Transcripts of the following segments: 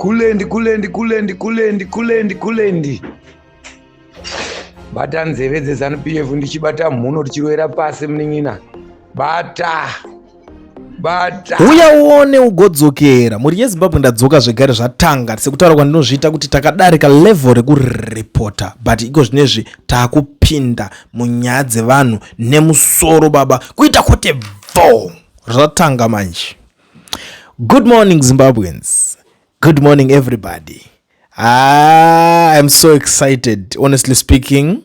kulendi bata nzeve dzeZANU-PF ndichibata mhuno tichirwera pasi munin'ina bata uya uone ugodzokera muri yeZimbabwe ndadzoka zvegare zvatanga sekutaura kwandinozviita kuti takadarika level rekuripota but iko zvinezvi taakupinda munyaya dzevanhu nemusoro baba kuita kuti vo zvatanga manje. Good morning Zimbabweans, good morning everybody. I'm so excited honestly speaking.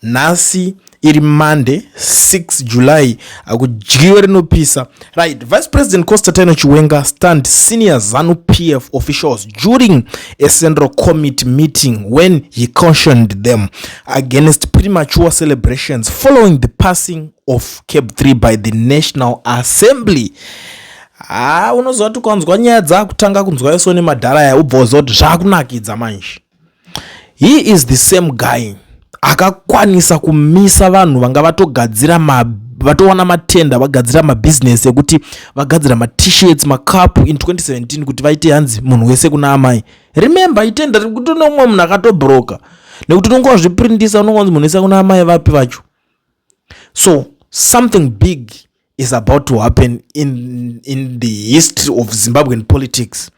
Nasi iri Monday 6 July akudyiwe rinopisa. Right, Vice President Constantine Chiwenga stand senior ZANU-PF officials during a Central Committee meeting when he cautioned them against premature celebrations following the passing of CAB3 by the National Assembly. Unozwa kuti kwanzwa nyaya dzakutanga kunzwa iso nemadhara yaubvoza kuti zvakunakidza manje. He is the same guy akakwanisa kumisa vanhu vanga vatowana matenda vagadzira mabusiness ekuti vagadzira ma-t-shirts macup in 2017 kuti vaite hanzi munhu wese kuna amai. Remember itenda riri kuti nomwe munhu akatobroka nekuti unongwa zviprindisa unongwa munhu wese kuna amai vapi vacho. So something big is about to happen in the history of Zimbabwean politics.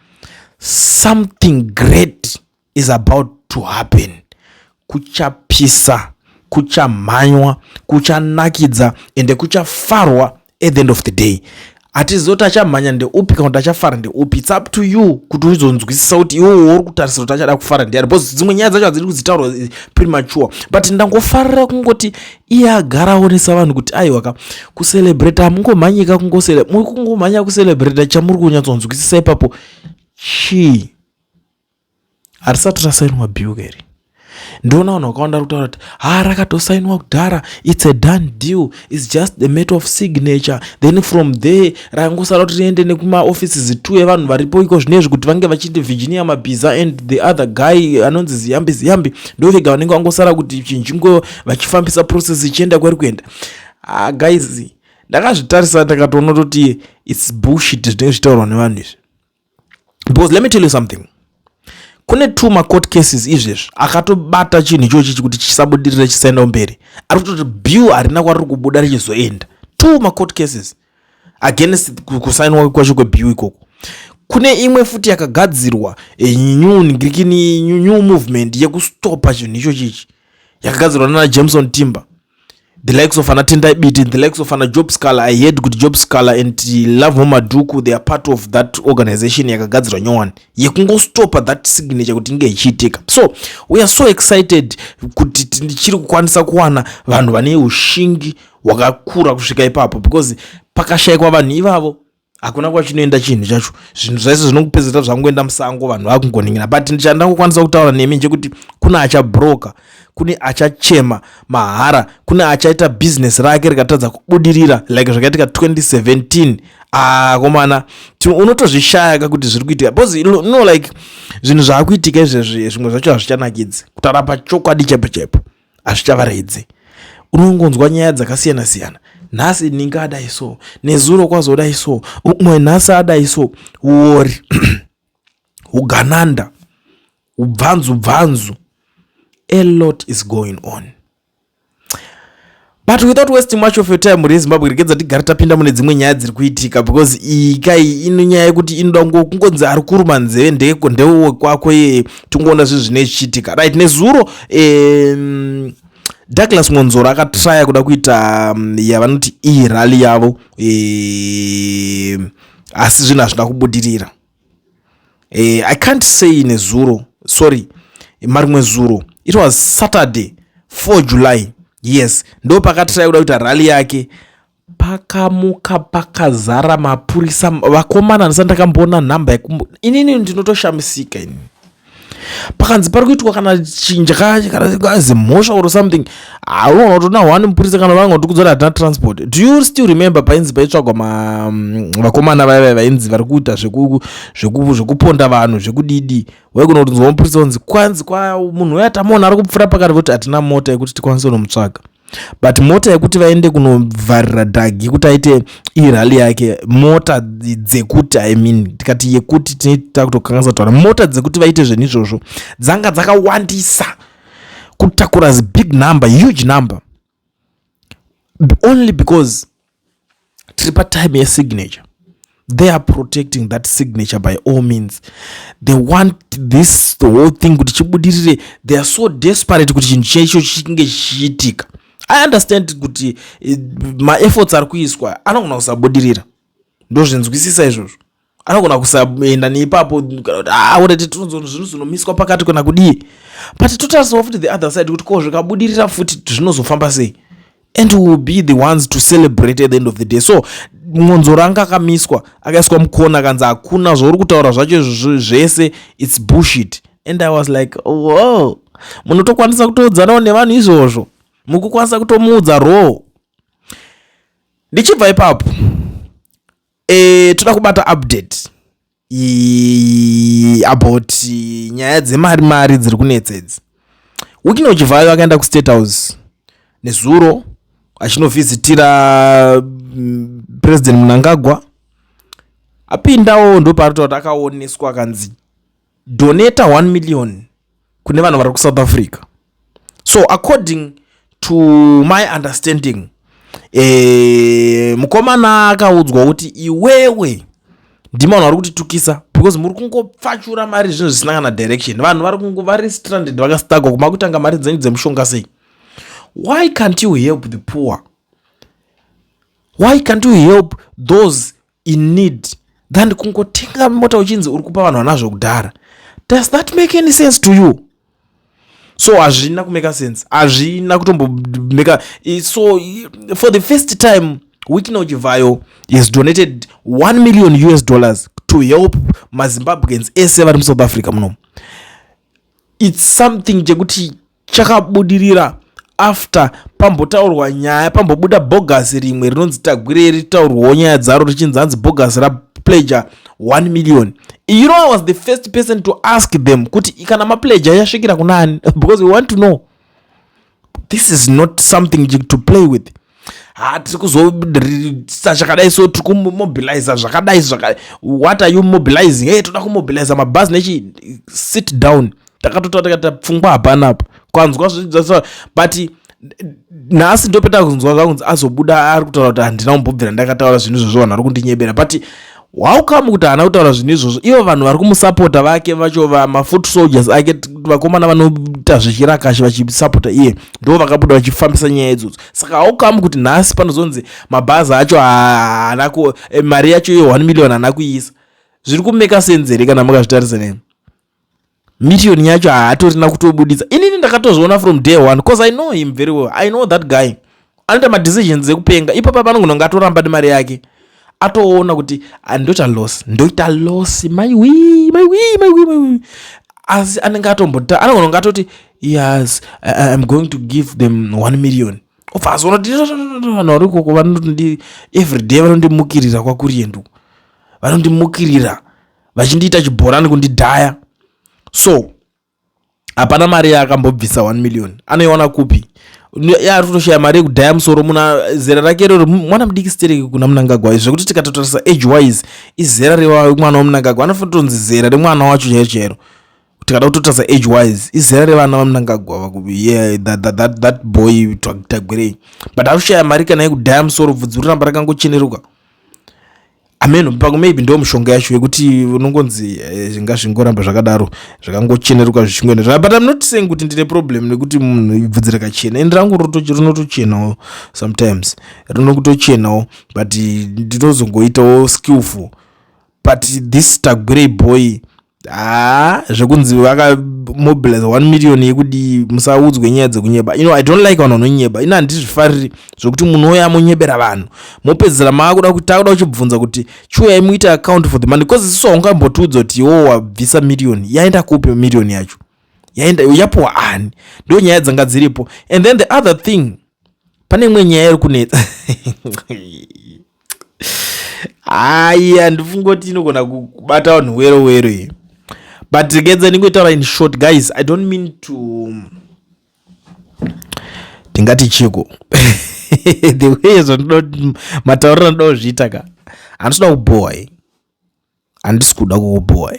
Something great is about to happen. Kuchapisa, kuchamanywa, kuchanakidza ende kuchafarwa at the end of the day. Atizota chamanya ndeupi kana tachafara ndeupi, it's up to you kuti uzonzwisisa kuti iwe uri kutarisira kuti achada kufara ndiani, because dzimwe nyaya dzacho adziri kuzitaura premature. But ndangofarira kungoti iye agara aonesa vanhu kuti aiwa kucelebrate amungomhanyika kungomhanya kucelebrate chamuri kunyatsonzwisisa ipapo chi arisati rasainwa bill eri. Ndona vanhu vakawanda kutaura kuti rakatosainwa kudhara, it's a done deal, it's just a matter of signature, then from there rangosara kuti riende nekuma offices 2 evanhu varipo iko zvinezvi kuti vange vachiti Virginia Mabiza and the other guy anonzi Ziyambi ndo vega vanenge vangosara kuti chinjingo vachifambisa process ichienda kwari kuenda. Guys, ndakazvitarisa ndakatoona kuti it's bullshit zvinenge zvitaurwa nevanhu izvi. Because let me tell you something, kune 2 court cases izvezvi akatobata chinhu ichochi kuti chisabudirire chisaenda mberi. Ari kutoti bill harina kwariri kubuda richizoenda. 2 court cases against kusainwa kwacho kwebill ikoko. Kune imwe futi yakagadzirwa new movement yekustopa chinhu ichochi yakagadzirwa nana Jameson Timber, the likes of Anatenda Ibiti, the likes of Job Scala. I heard good Job Scala and Love Maduku, they are part of that organization yakagadzirwa nyowani yekungostopa that signature kuti inge ichiitika. So we are so excited kuti tichiri kukwanisa kuwana vanhu vane ushingi wakakura kusvika ipapo, because pakashayikwa vanhu ivavo hakuna kwachinoenda chinhu chacho. Zvinhu zvese zvinokupedzera zvangoenda musango vanhu vakungoningina. But ndichandangokwanisa kutaura nemi nje kuna achabroka, kune achachema mahara, kuna achaita business rake rikatadza kubudirira like zvakaitika 2017. Komana unotozvishaya kuti zviri kuitika, because like zvinhu zvaakuitika izvezvi zvimwe zvacho hazvichanakidzi. Kutaura pachokwadi chepo hazvichavaredze. Unongonzwa nyaya dzakasiyana siyana. Nhasi ninga adai so, nezuro kwazodai so, umwe nhasi adai so, uori ugananda, ubvanzu. A lot is going on. But without wasting much of your time muri Zimbabwe, rekedza tigare tapinda mune dzimwe nyaya dziri kuitika, because ikai inonyaya yekuti inoda kungonzi ari kuruma nzeve ndewe kwako tungoona zvinhu zvine zvichiitika. Right, nezuro Douglas Monzora akatraya kuda kuita yavanoti rally yavo asi zvinhu hazvina kubudirira. I can't say nezuro, sorry, marimwe zuro, it was Saturday 4 July. Yes, ndo pakatraya kuda kuita rally yake, pakamuka pakazara mapurisa vakomana. Ndisati ndakamboona nhamba inini ndinotoshamisika ini. Pakanzi pari kuitwa kana chinja kana mhosva or something, unoona kuti na 1 mupurisa kana vanga kuti kudzora hatina transport. Do you still remember painzi paitsvagwa vakomana vaya vainzi vari kuita zvekuponda vanhu zvekudidi, waigona kuti nzwa mupurisa unzi kwanzi kwa munhu uya tamuona ari kupfuura pakati kuti hatina mota yekuti tikwanise kunomutsvaga. but mota yekuti vaende kunovharira dhagi kuti aite irali yake, mota dzekuti tikati yekuti tinoita kutokanganisa kutaura mota dzekuti vaite zvinhu izvozvo dzanga dzakawandisa kutakura big number, huge number, only because tiri patime yesignature. They are protecting that signature by all means. They want the whole thing kuti chibudirire. They are so desperate kuti chinhu chaicho chinge chichiitika. I understand kuti ma-efforts ari kuiswa anogona kusabudirira, ndozvinzwisisa izvozvo. Anogona kusaenda neipapo ureti zvinhu zvinomiswa pakati kana kudii, but totarisawo futi the other side kuti ko zvikabudirira futi zvinozofamba sei, and we will be the ones to celebrate at the end of the day. So ngonzo ranga akamiswa akaiswa mukona kanzi hakuna zvauri kutaura zvacho zvese, it's bullshit. And I was like, wow, munotokwanisa kutoodzanawo nevanhu izvozvo, mukukwanisa kutomuudza raw. Ndichibva ipapo toda kubata update about nyaya dzemari dziri kunetsa idzi. Wiki inochibvayo akaenda kuState House nezuro achinovhizitira President Mnangagwa. Apindawo ndo parito kuti akaoneswa kanzi donate 1 million kune vanhu vari kuSouth Africa. So according to my understanding, mukomana akaudzwa kuti iwewe ndima vanhu vari kutitukisa because muri kungopfachura mari zvinhu zvisina kana direction. Vanhu vari kungovari stranded vakastagwa kuma kutanga mari dzenyu dzemushonga sei. Why can't you help the poor? Why can't you help those in need than kungotenga mota uchinzi uri kupa vanhu vanazvo kudhara? Does that make any sense to you? So hazvina kumeka sense, hazvina kutombomeka. So for the first time wiki inochibvayo is donated $1 million to help maZimbabweans ese vari muSouth Africa muno. It's something chekuti chakabudirira after pambotaurwa nyaya, pambobuda bogus rimwe rinonzi Tagwire ritaurwawo nyaya dzaro richinzi hanzi bogus rapledger 1 million. You know, I was the first person to ask them kuti kana mapledger yasvikira kunani, because we want to know. This is not something to play with. Tiri kuzoisa zvakadai, so tiri kumobilize zvakadai zvakadai. What are you mobilizing? Hey, toda kumobilize mabhazi nechi sit down. Takatotaura pfungwa hapana apa. Kwanzwa zvinhu, but nhasi ndopeta kunzwa zvangu azobuda ari kutaura kuti handina kumbobvira ndakataura zvinhu izvozvo vanhu vari kundinyebera. But how come kuti haana kutaura zvinhu izvozvo? Ivo vanhu vari kumusapota vake vacho mafoot soldiers ake, vakomana vanoita zvichirakashi vachisapota iye, ndo vakabuda vachifambisa nyaya idzodzo. Saka how come kuti nhasi panozonzi mabhazi acho haana mari yacho iyo 1 million haana kuiisa? Zviri kumeka sense here kana makazvitarisa nemi? Million yacho haatorina kutobudisa. Inini ndakatozviona from day one because I know him very well. I know that guy. Anoita madecisions ekupenga. Ipapa panongo ngatoramba nemari yake. Atoona kuti ndoita loss. My wee. As anenge atombota, anongo ngatoti yes, I'm going to give them 1 million. Ofazona vanhu vanoti every day vanondimukirira kwakuriendu. Vanondimukirira vachindiita chibhorani kundidhaya. So hapana mari yakambobvisa 1 million. Anoiona kupi? Ari kutoshaya mari yekudhaya musoro. Muna zera rake rero mwana mudiki stereki kuna Mnangagwa. Zvekuti tikatotarisa age wise izera remwana waMnangagwa anofanira kunzi zera remwana wacho chairo. Tikada kutotarisa age wise izera revana vaMnangagwa. Yeah, that boy Tagwire. But akushaya mari kana yekudhaya musoro, bvudzi ramba rakangocheneruka. Amen, pangu maybe ndo mushonga yacho yekuti unongonzi zvingazvingoramba zvakadaro zvakangocheneruka zvichingoenda. But I'm not saying kuti ndine problem nekuti munhu bvudzi rakachena. Ende rangu rinotochenawo sometimes, rinokutochenawo, but ndinozongoitawo skillful. But this Tagwire boy zvekunzi vakamobilize 1 million yekuti musaudzwe nyaya dzekunyeba. I don't like vanhu vanonyeba. Handizvifariri zvokuti munhu oya monyebera vanhu mopedzera maakuda kuti takuda kuchibvunza kuti chiuya muite account for the money, because isusu haungambotiudza kuti iwo wabvisa million yaenda kupi million yacho, yapowa ani? Ndo nyaya dzanga dziripo. And then the other thing, pane imwe nyaya iri kunetsa handifungoti inogona kubata vanhu wero iyi. But gedza ndingoitaura in short guys, I don't mean to tingati chiko the way matauriro ndozviita ka handisida kuboy handisi kuda kuboy.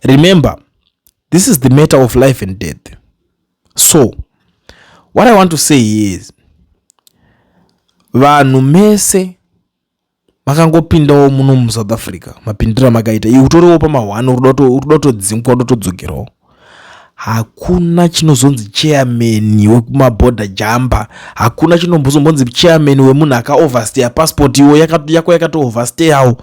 Remember, this is the matter of life and death. So what I want to say is vanhu mese makangopindawo muno muSouth Africa mapindira makaita iwe utoriwo pama1 urikuda kutodzingwa unotodzokerawo. Hakuna chinozonzi chairman wekumaborder jumper, hakuna chinombozonzi chairman wemunhu akaoverstay passport iwo yako yakatooverstayawo.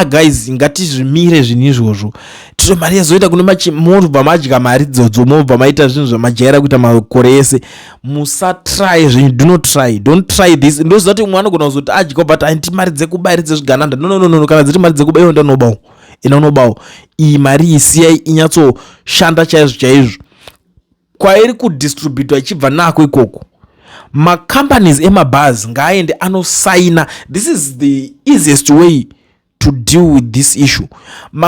Guys, ngatizvimire zvinhu izvozvo. Tito mari yazoita kune mobva madya mari dzodzo, mobva maita zvinhu zvamajaira kuita makore ese. Musatry zvinhu, don't try this. Ndozoti umwe anogona kuzoti adya but handiti mari dzekubayira dzezvigananda. No, kana dziri mari dzekubayira ndanobawo. Inonobawo. Iyi mari isiyai inyatsoshanda chaizvo. Kwairi kudistributwa ichibva nako ikoko. Companies emabhazi ngaaende anosaina. This is the easiest way to deal with this issue.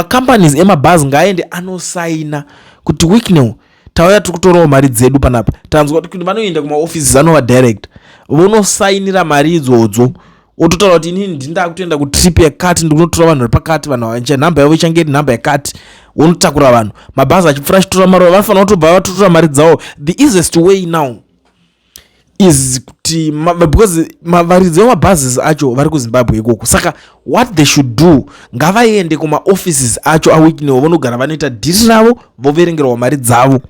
Companies emabhazi ngaaende anosaina kuti week now tauya tikutorawo mari dzedu panapa. Tanzwa kuti vanoenda kumaoffices anova direct. Vonosainira mari idzodzo. Ototaura kuti inini ndinda kutoenda kutrip yakati ndikunotora vanhu pakati, vanhu vanje nhamba yavo ichangeri nhamba yakati. Unotakura vanhu. Mabhazi achifura chitora mari, vanofanira kutobva vatotora mari dzavo. The easiest way now is kuti because varidzi vemabhazi acho vari kuZimbabwe ikoko. Saka what they should do, ngavaende kumaoffices acho awiknewo vonogara vanoita dhiri ravo, voverengerwa mari dzavo,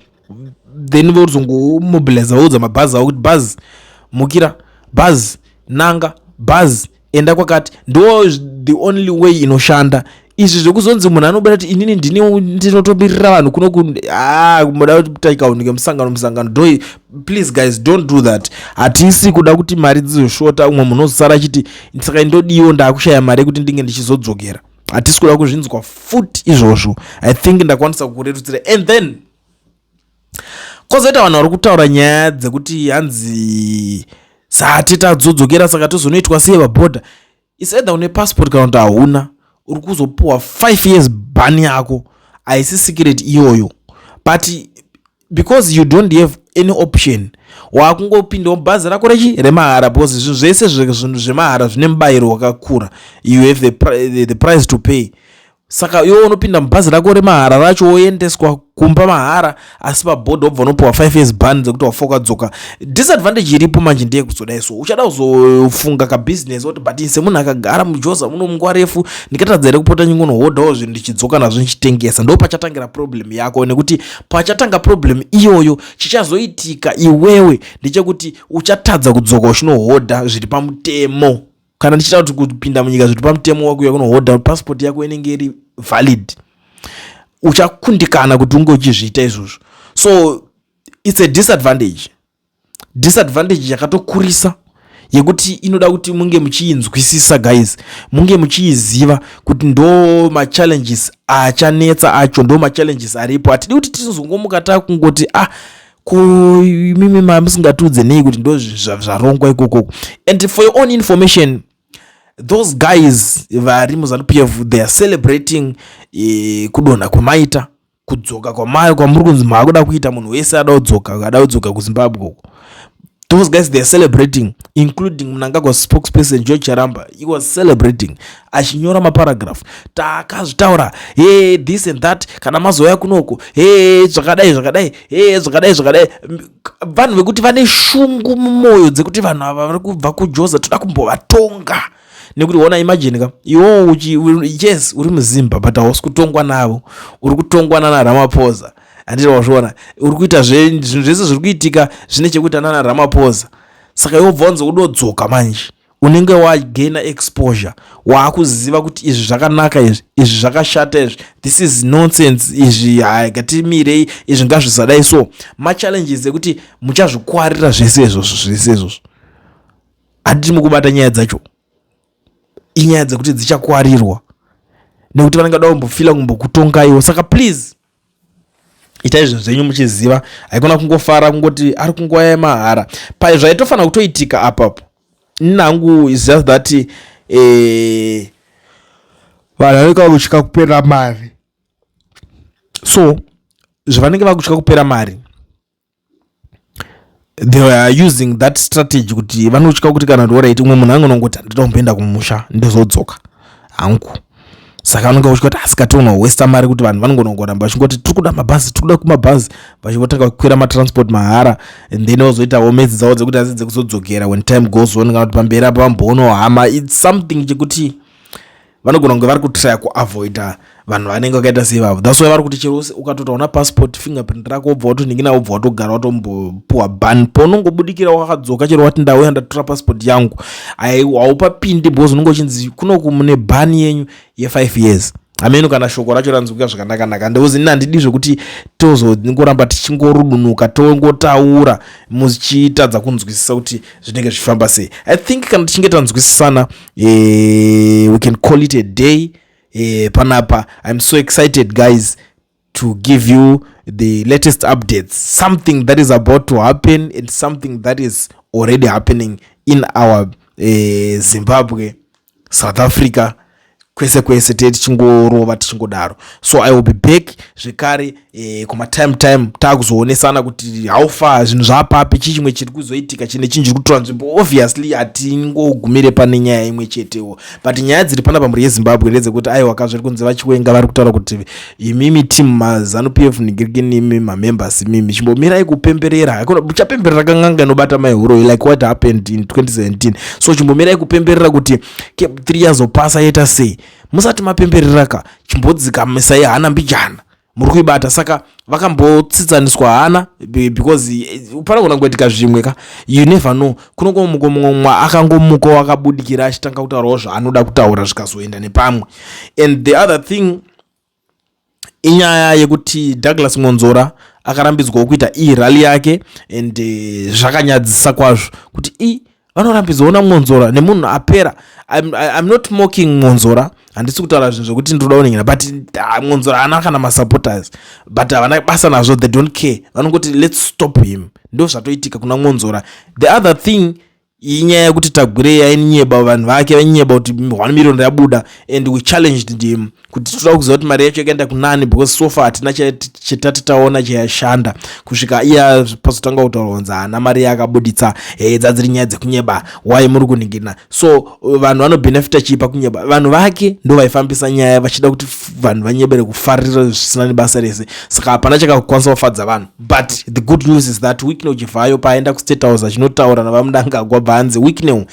then vozongomobiliza voudza mabhazi avo kuti bhazi mukira, bhazi nanga, bhazi enda kwakati. Ndo the only way inoshanda. Izvi zvekuzonzi munhu anobata kuti inini ndinotobirira vanhu kuno muda kuti taikaunike musangano. Please guys, don't do that. Hatisi kuda kuti mari dzizoshota, umwe munhu ozosara achiti saka ndodiwo ndakushaya mari yekuti ndinge ndichizodzokera. Hatisi kuda kuzvinzwa futi izvozvo. I think ndakwanisa kukurerutsira. And then kwozoita vanhu vari kutaura nyaya dzekuti hanzi sati tadzodzokera saka tozonoitwa sei vabhodha. It's either une passport kana kuti hauna, uri kuzopuwa 5 years ban yako. Haisi secret iyoyo, but because you don't have any option, wakungopindawo bhazi rako remahara, because zvinhu zvese zvinhu zvemahara zvine mubayiro wakakura. You have the price to pay. Saka iwe unopinda mubhazi rako remahara racho woendeswa kumba mahara, asi pabhodha obva unopuwa 5 years ban dzekuti wafoka dzoka. Disadvantage iripo manje ndeye kuzodai so uchada kuzofunga kabusiness woti but semunhu akagara mujoza muno munguva refu ndikatadza here kupota nyingonohodhawo zvinhu ndichidzoka nazvo ndichitengesesa. Ndo pachatangira problem yako, nekuti pachatanga problem iyoyo chichazoitika iwewe ndechekuti uchatadza kudzoka uchinohodha zviri pamutemo. Kana ndichita kuti kupinda munyika zviri pamutemo wako yakunohodha passport yako inenge iri valid, uchakundikana kuti unge uchizviita izvozvo. So it's a disadvantage yakatokurisa yekuti inoda kuti munge muchiinzwisisa guys, munge muchiiziva kuti ndo machallenges achanetsa acho, ndo machallenges aripo. Hatidi kuti tizongomuka takungoti mimi musingatiudze nei kuti ndo zvarongwa ikoko. And for your own information, those guys vari muZANU-PF, they are celebrating kudonha kwamaita, kudzoka kwamuri kunzi maakuda kuita munhu wese ada kudzoka kuZimbabwe uko. Those guys, they are celebrating, including Mnangagwa spokesperson George Charamba. He was celebrating achinyora maparagraph takazvitaura this and that, kana mazoya kunoko zvakadai vanhu vekuti vane shungu mumwoyo dzekuti vanhu ava vari kubva kujoza toda kumbovatonga. Nekuti wona imagine ka iwo yes uri muzimba but hausi kutongwa navo, uri kutongwa nana Ramaphosa. Handiti wazviona uri kuita zvinhu zvese zviri kuitika zvine chekuita nana Ramaphosa. Saka iwo bvonzo kudodzoka manje unenge wagaina exposure, waakuziva kuti izvi zvakanaka, izvi zvakashata, izvi this is nonsense, izvi ngatimirei, izvi ngazvisadai. So machallenges ekuti muchazvikwarira zvese izvozvo. Handiti mukubata nyaya dzacho, inyaya dzekuti dzichakwarirwa nekuti vanenge vada kumbofila kumbokutongaiwo. Saka please itai zvinhu zvenyu muchiziva, haikona kungofara kungoti ari kunguva yemahara. Zvaitofanira kutoitika apapo nangu is just that vanhu vanenge vakutya kupera mari. So zvavanenge vakutya kupera mari, they were using that strategy kuti vanotya kuti kana alright umwe munhu angonongoti nditomboenda kumusha ndizodzoka hangu saka vanonga uchiti asikationa westa mari kuti vanhu vanongonongoramba vachingoti tiri kuda mabhazi tiri kuda kumabhazi vachingotanga kukwira matransport mahara and then vozoitawo medzi dzavo dzekuti hadzidze kuzodzokera when time goes on kana kuti pamberi apa vamboonawo hama it's something chekuti vanogona kunge vari kutrya kuavoida vanhu vanenge vakaita seivavo that's why vari kuti chero ukatotaona passport fingerprint rako wobva watoningina wobva watogara watombopuwa ban paunongobudikira wakadzoka chero wati ndauya ndatora passport yangu haupapindi because unenge uchinzi kunoku mune ban yenyu ye5 years ameno kana shoko racho ranzwika zvakanaka ndeuzi nina handidi zvekuti tozongoramba tichingorudunuka tongotaura muchitadza kunzwisisa kuti zvinenge zvifamba sei. I think kana tichinge tanzwisisana we can call it a day. Panapa, I'm so excited guys to give you the latest updates, something that is about to happen and something that is already happening in our Zimbabwe, South Africa, kwese tichingorova tichingodaro. So I will be back zvekare kuma time takuzoonesana kuti how far zvinhu zvapapi chimwe chiri kuzoitika chine chinhu chiri kutora nzvimbo. Obviously hatingogumire pane nyaya imwe chetewo, but nyaya dziri pana pamhuri yeZimbabwe ndedzekuti aiwa kazviri kunzi vachiwenga vari kutaura kuti imimi team maZanu-PF ningirikini imi mamembers imimi chimbomirai kupemberera. Muchapemberera kanganga inobata maihuro like what happened in 2017. So chimbomirai kupemberera kuti CAB3 yazopasa yeta sei. Musati mapemberera ka chimbodzika mesai hana mbijana muri kuibata. Saka vakambotsitsaniswa hana because upana kuna kuitika zvimwe ka you never know. Kunokomuko mumwe akangomuka wakabudikira achitanga kutaurawo zvaanoda kutaura zvikazoenda nepamwe. And the other thing inyaya yekuti Douglas Monzora akarambidzwa kuita rally yake and zvakanyadzisa kwazvo kuti vanorambidzoona Monzora nemunhu apera. I'm not mocking Monzora, handisi kutaura zvinhu zvokuti ndinoda kuningina, but Monzora haana kana masupporters, but havana basa nazvo, they don't care. Vanongoti let's stop him, ndo zvatoitika kuna Monzora. The other thing inyaya yekuti Tagwire yainyeba vanhu vake vainyeba kuti 1 million yabuda and we challenged him kuti toda kuziva kuti mari yacho yakaenda kunani because so far hatina chetati taona chayashanda kusvika iya pasotanga kutaura kunzi haana mari yakabuditsa dzadziri nyaya dzekunyeba why muri kuningirina. So vanhu vanobenefita chii pakunyeba? Vanhu vake ndo vaifambisa nyaya vachida kuti vanhu vanyebere kufarira zvisina nebasa rese, saka hapana chakakwanisa kufadza vanhu. But the good news is that Wikne uchivhayo paaenda kuState House achinotaura navamudanga hanzi Wikne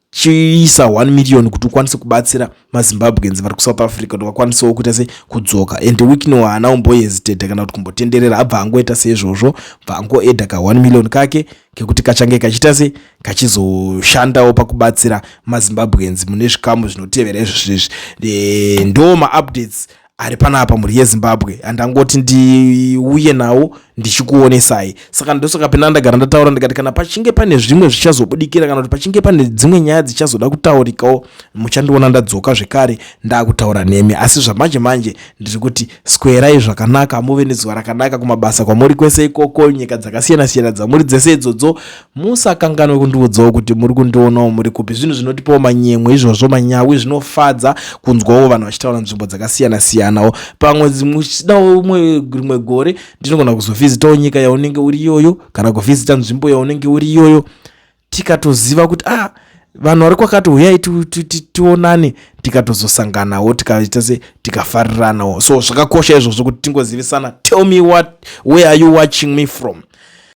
chiisa 1 million kuti ukwanise kubatsira maZimbabweans vari kuSouth Africa kuti vakwanisewo kuita se kudzoka. And Wikne haana umbohesitate kana kuti kumbotenderera, abva angoita seizvozvo, bva angoedha ka 1 million kake kekuti kachange kachiita se kachizoshandawo pakubatsira maZimbabweans mune zvikamu zvinotevera izvozvi. Ndo maupdates ari panapa muri yeZimbabwe andangoti ndiuye nawo ndichikuonesai. Saka ndosaka pena ndagara ndataura ndikati kana pachinge pane zvimwe zvichazobudikira kana kuti pachinge pane dzimwe nyaya dzichazoda kutaurikawo muchandiona ndadzoka zvekare ndakutaura nemi. Asi zvamanje ndiri kuti squareai zvakanaka, muve nezuva rakanaka kumabasa kwamuri kwese ikoko, nyika dzakasiyana dzamuri dzese idzodzo. Musakanganwe kundiudzawo kuti muri kundionawo muri kupi. Zvinhu zvinotipawo manyemwe izvozvo, manyawi zvinofadza kunzwawo vanhu vachitaura nzvimbo dzakasiyana-siyanawo. Pamwe dzichidawo rimwe gore ndinogona kuzovhizitawo nyika yaunenge uri iyoyo kana kuvhizita nzvimbo yaunenge uri iyoyo, tikatoziva kuti vanhu vari kwakati uyai tionane, tikatozosanganawo tikaita se tikafariranawo. So zvakakosha izvozvo kuti tingozivisana. Tell me where are you watching me from?